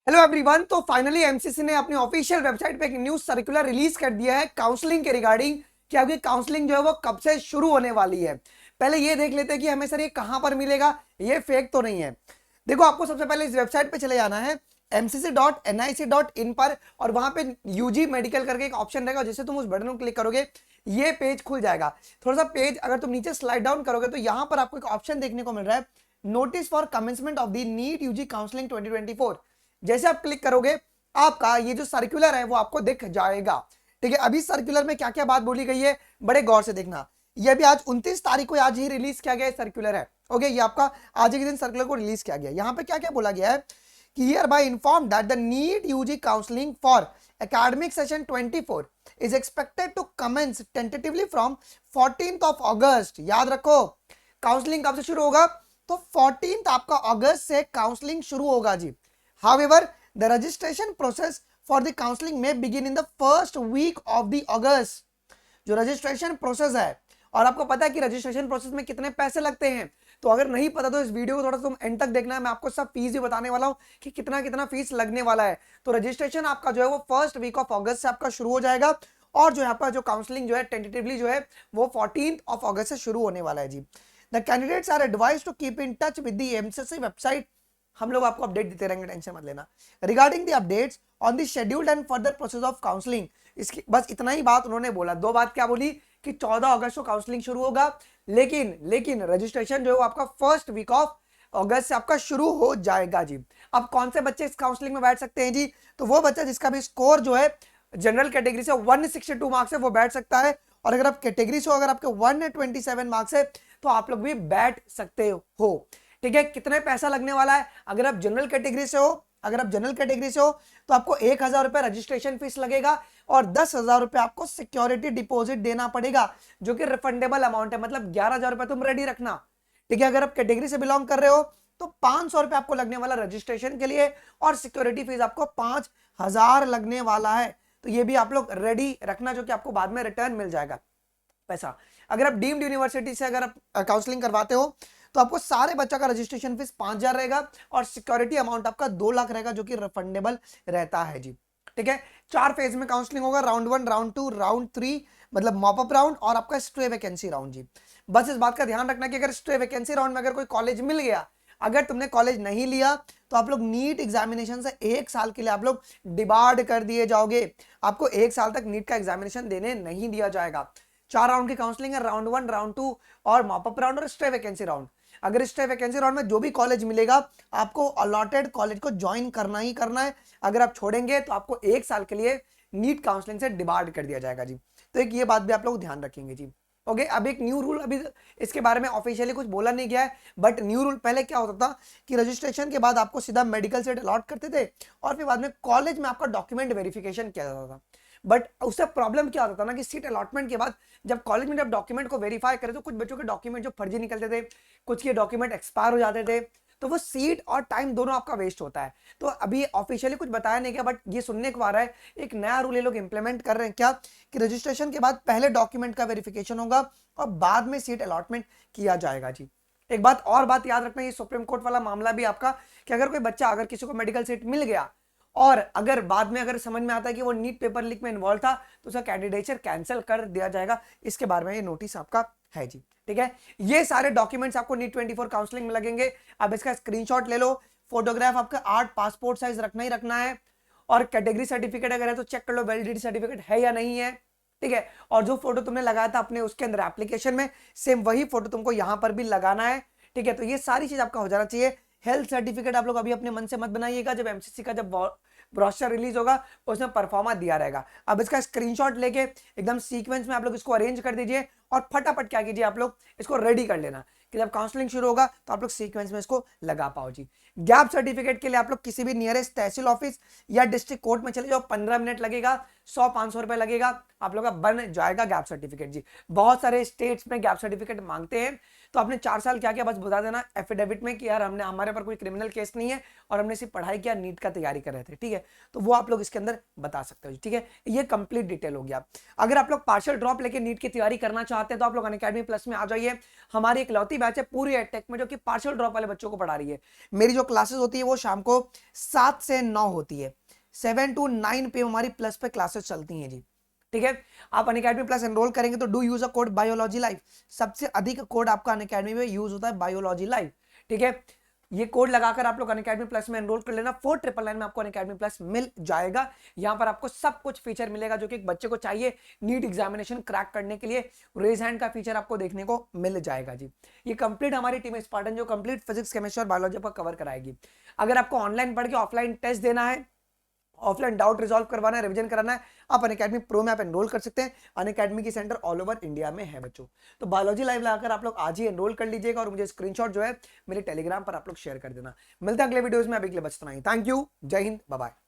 Hello everyone. तो finally MCC ने अपनी ऑफिशियल वेबसाइट पे एक न्यूज सर्कुलर रिलीज कर दिया है काउंसलिंग के रिगार्डिंग कि आपकी काउंसलिंग जो है वो कब से शुरू होने वाली है। पहले ये देख लेते हैं कि हमें सर ये कहां पर मिलेगा, ये फेक तो नहीं है। देखो, आपको सबसे पहले इस वेबसाइट पे चले जाना है mcc.nic.in पर, और वहां पे यूजी मेडिकल करके एक ऑप्शन रहेगा, जिससे तुम उस बटन को क्लिक करोगे ये पेज खुल जाएगा। थोड़ा सा पेज अगर तुम नीचे स्लाइड डाउन करोगे तो यहाँ पर आपको एक ऑप्शन देखने को मिल रहा है, notice for commencement of the NEET UG counselling 2024। जैसे आप क्लिक करोगे आपका ये जो सर्कुलर है वो आपको दिख जाएगा। ठीक है, अभी सर्कुलर में क्या क्या बात बोली गई है बड़े गौर से देखना। ये भी आज 29 तारीख को आज ही रिलीज किया गया सर्कुलर है। ओके, ये आपका आज के दिन सर्कुलर को रिलीज किया गया। यहाँ पे क्या क्या बोला गया है कि hereby inform that the NEET UG counselling for academic session 24 is expected to commence tentatively from 14th of August. याद रखो, काउंसलिंग कब से शुरू होगा? तो 14th आपका अगस्त से काउंसलिंग शुरू होगा जी। However, the registration process for the counseling may begin in the first week of the August। जो रजिस्ट्रेशन प्रोसेस है, और आपको पता है कि रजिस्ट्रेशन प्रोसेस में कितने पैसे लगते हैं, तो अगर नहीं पता तो इस वीडियो को थोड़ा तुम एंड तक देखना है। मैं आपको सब फीस भी बताने वाला हूं कि कितना कितना फीस लगने वाला है। तो रजिस्ट्रेशन आपका जो है वो फर्स्ट वीक ऑफ अगस्त से आपका शुरू हो जाएगा, और जो है आपका जो काउंसलिंग जो है टेंटेटिवली जो है वो 14th ऑफ अगस्त से शुरू होने वाला है जी। The candidates are advise to keep in touch with the MCC website. हम लोग आपको अपडेट देते रहेंगे, टेंशन मत लेना। Regarding the updates on the scheduled and further process of counselling, इसकी बस इतना ही बात उन्होंने बोला। दो बात क्या बोली कि 14 अगस्त को काउंसलिंग शुरू होगा, लेकिन रजिस्ट्रेशन जो है वो आपका फर्स्ट वीक ऑफ अगस्त से आपका शुरू हो जाएगा जी। अब कौन से बच्चे इस काउंसलिंग में बैठ सकते हैं जी? तो वो बच्चा जिसका भी स्कोर जो है जनरल कैटेगरी से 162 मार्क्स है वो बैठ सकता है, और अगर आप कैटेगरी से हो, अगर आपके 127 मार्क्स है तो आप लोग भी बैठ सकते हो। ठीक है, कितने पैसा लगने वाला है? अगर आप जनरल कैटेगरी से हो तो आपको 1,000 रुपए रजिस्ट्रेशन फीस लगेगा, और 10,000 रुपए आपको सिक्योरिटी डिपॉजिट देना पड़ेगा, जो कि रिफंडेबल अमाउंट है। मतलब 11,000 रुपए तुम रेडी रखना। ठीक है, अगर आप कैटेगरी से बिलोंग कर रहे हो तो 500 रुपए आपको लगने वाला रजिस्ट्रेशन के लिए, और सिक्योरिटी फीस आपको 5,000 लगने वाला है। तो ये भी आप लोग रेडी रखना, जो कि आपको बाद में रिटर्न मिल जाएगा पैसा। अगर आप डीम्ड यूनिवर्सिटी से अगर आप काउंसलिंग करवाते हो तो आपको सारे बच्चा का रजिस्ट्रेशन फीस 5,000 रहेगा, और सिक्योरिटी अमाउंट आपका 2 लाख रहेगा, जो कि रिफंडेबल रहता है जी। ठीक है, 4 फेज में काउंसलिंग होगा, राउंड 1, राउंड 2, राउंड 3, मतलब मॉपअप राउंड, और आपका स्ट्रे वैकेंसी राउंड जी। बस इस बात का ध्यान रखना कि अगर स्ट्रे वैकेंसी राउंड में अगर कोई कॉलेज मिल गया, अगर तुमने कॉलेज नहीं लिया, तो आप लोग नीट एग्जामिनेशन से 1 साल के लिए आप लोग डिबार्ड कर दिए जाओगे। आपको 1 साल तक नीट का एग्जामिनेशन देने नहीं दिया जाएगा। 4 राउंड की काउंसलिंग है, राउंड 1, राउंड 2 और मॉपअप राउंड और स्टे वैकेंसी राउंड। अगर स्टे वैकेंसी राउंड में जो भी कॉलेज मिलेगा, आपको अलॉटेड कॉलेज को ज्वाइन करना ही करना है। अगर आप छोड़ेंगे तो आपको 1 साल के लिए नीट काउंसलिंग से डिबार्ड कर दिया जाएगा जी। तो एक ये बात भी आप लोग ध्यान रखेंगे जी। ओके, अब एक न्यू रूल, अभी इसके बारे में ऑफिशियली कुछ बोला नहीं गया है, बट न्यू रूल पहले क्या होता था कि रजिस्ट्रेशन के बाद आपको सीधा मेडिकल सीट अलॉट करते थे, और फिर बाद में कॉलेज में आपका डॉक्यूमेंट वेरिफिकेशन किया जाता था। बट उससे प्रॉब्लम क्या होता था ना कि सीट अलॉटमेंट के बाद जब कॉलेज में जब डॉक्यूमेंट को वेरीफाई करे तो कुछ बच्चों के डॉक्यूमेंट जो फर्जी निकलते थे, कुछ के डॉक्यूमेंट एक्सपायर हो जाते थे, तो वो सीट और टाइम दोनों आपका वेस्ट होता है। तो अभी ऑफिशियली कुछ बताया नहीं गया, बट ये सुनने को आ रहा है एक नया रूल ये लोग इंप्लीमेंट कर रहे हैं क्या, कि रजिस्ट्रेशन के बाद पहले डॉक्यूमेंट का वेरिफिकेशन होगा और बाद में सीट अलॉटमेंट किया जाएगा जी। एक बात और बात याद रखना, ये सुप्रीम कोर्ट वाला मामला भी आपका, कि अगर कोई बच्चा, अगर किसी को मेडिकल सीट मिल गया और अगर बाद में अगर समझ में आता है कि वो नीट पेपर लीक में इन्वॉल्व था, तो उसका कैंडिडेचर कैंसिल कर दिया जाएगा। इसके बारे में ये नोटिस आपका है जी। ठीक है, ये सारे डॉक्यूमेंट्स आपको नीट 24 काउंसलिंग में लगेंगे। अब इसका स्क्रीनशॉट ले लो, फोटोग्राफ आपका 8 पासपोर्ट साइज रखना ही रखना है, और कैटेगरी सर्टिफिकेट अगर है तो चेक कर लो वैलिडिटी सर्टिफिकेट है या नहीं है। ठीक है, और जो फोटो तुमने लगाया था अपने उसके अंदर एप्लीकेशन में, सेम वही फोटो तुमको यहां पर भी लगाना है। ठीक है, तो ये सारी चीज आपका हो जाना चाहिए। हेल्थ सर्टिफिकेट आप लोग अभी अपने मन से मत बनाइएगा, जब एमसीसी का जब ब्रोशर रिलीज होगा उसमें परफॉर्मा दिया रहेगा। अब इसका स्क्रीनशॉट लेके एकदम सीक्वेंस में आप लोग इसको अरेंज कर दीजिए, और फटाफट क्या कीजिए, आप लोग इसको रेडी कर लेना कि जब काउंसलिंग शुरू होगा तो आप लोग सीक्वेंस में इसको लगा पाओ जी। गैप सर्टिफिकेट के लिए आप लोग किसी भी नियरेस्ट तहसील ऑफिस या डिस्ट्रिक्ट कोर्ट में चले जाओ, 15 मिनट लगेगा, 100-500 रुपए लगेगा, आप लोग का बन जाएगा गैप सर्टिफिकेट जी। बहुत सारे स्टेट्स में गैप सर्टिफिकेट मांगते हैं, तो आपने 4 साल क्या किया बस बता देना एफिडेविट में कि यार हमने, हमारे पर कोई क्रिमिनल केस नहीं है और हमने सिर्फ पढ़ाई किया, नीट का तैयारी कर रहे थे। ठीक है, तो वो आप लोग इसके अंदर बता सकते हो। ठीक है, ये कंप्लीट डिटेल हो गया। अगर आप लोग पार्शियल ड्रॉप लेके नीट की तैयारी करना चाहते चाहते हैं तो आप लोग अनअकैडमी प्लस में आ जाइए। हमारी इकलौती बैच है पूरी एडटेक में जो कि पार्शियल ड्रॉप वाले बच्चों को पढ़ा रही है। मेरी जो क्लासेस होती है वो शाम को 7 से 9 होती है, 7 to 9 PM हमारी प्लस पे क्लासेस चलती हैं जी। ठीक है, आप अनअकैडमी प्लस एनरोल करेंगे तो do use a code biology live. सबसे अधिक कोड आपका अनअकैडमी में यूज होता है बायोलॉजी लाइव। ठीक है, ये कोड लगाकर आप लोग अनअकैडमी प्लस में एनरोल कर लेना। 4999 में आपको अनअकैडमी प्लस मिल जाएगा। यहां पर आपको सब कुछ फीचर मिलेगा जो कि एक बच्चे को चाहिए नीट एग्जामिनेशन क्रैक करने के लिए। रेज हैंड का फीचर आपको देखने को मिल जाएगा जी। ये कंप्लीट हमारी टीम स्पार्टन जो कंप्लीट फिजिक्स, केमिस्ट्री और बायोलॉजी आपको कवर कराएगी। अगर आपको ऑनलाइन पढ़ के ऑफलाइन टेस्ट देना है, ऑफलाइन डाउट रिजॉल्व करवाना है, रिवीजन कराना है, आप अनअकैडमी प्रो में आप एनरोल कर सकते हैं। अनअकैडमी की सेंटर ऑल ओवर इंडिया में है बच्चों। तो बायोलॉजी लाइव लगाकर आप लोग आज ही एनरोल कर लीजिएगा और मुझे स्क्रीनशॉट जो है मेरे टेलीग्राम पर आप लोग शेयर कर देना। मिलते हैं अगले वीडियोस में, अभी के लिए बस इतना ही। थैंक यू, जय हिंद, बाय बाय।